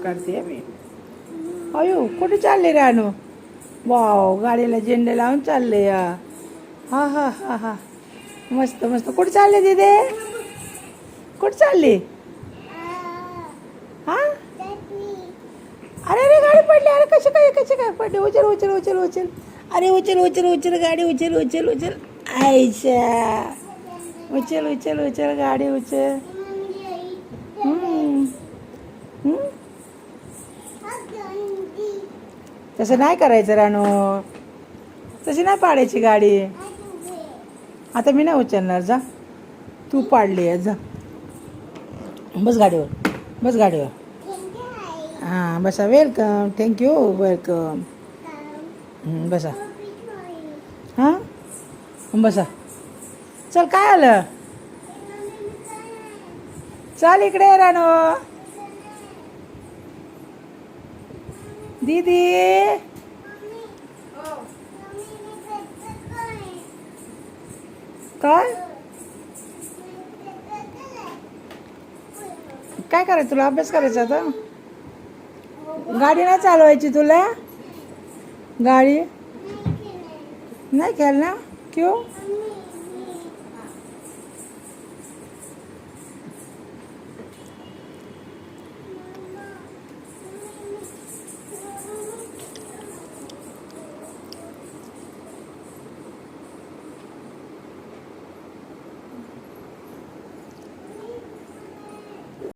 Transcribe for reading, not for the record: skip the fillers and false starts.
काढते मी. अयो कुठे चालले रानू? वाव, गाडीला झेंडे लावून चालले या. हा हा हा हा, मस्त मस्त. कुठे चालले दिदे? कुठे चालली? हा, अरे अरे गाडी पडली. अरे कशी काय पडली? उचल उचल उचल उचल. अरे उचल उचल उचल गाडी उचल उचल उचल. आयशा, उचल उचल उचल गाडी उचल. हम्म. हम्म? तसं नाही करायचं रानू, तशी नाही पाडायची गाडी. आता मी नाही उचलणार, जा. तू पाडली आहे, जा. बस गाडीवर, बस गाडीवर. हां बसा. Welcome, thank you, welcome. बसा. हां बसा. चल, काय आलं? चल इकडे रानू. दीदी, काय काय करायचं तुला? अभ्यास करायचा आता? गाडी नाही चालवायची तुला? गाडी नाही खेळणार? क्यों?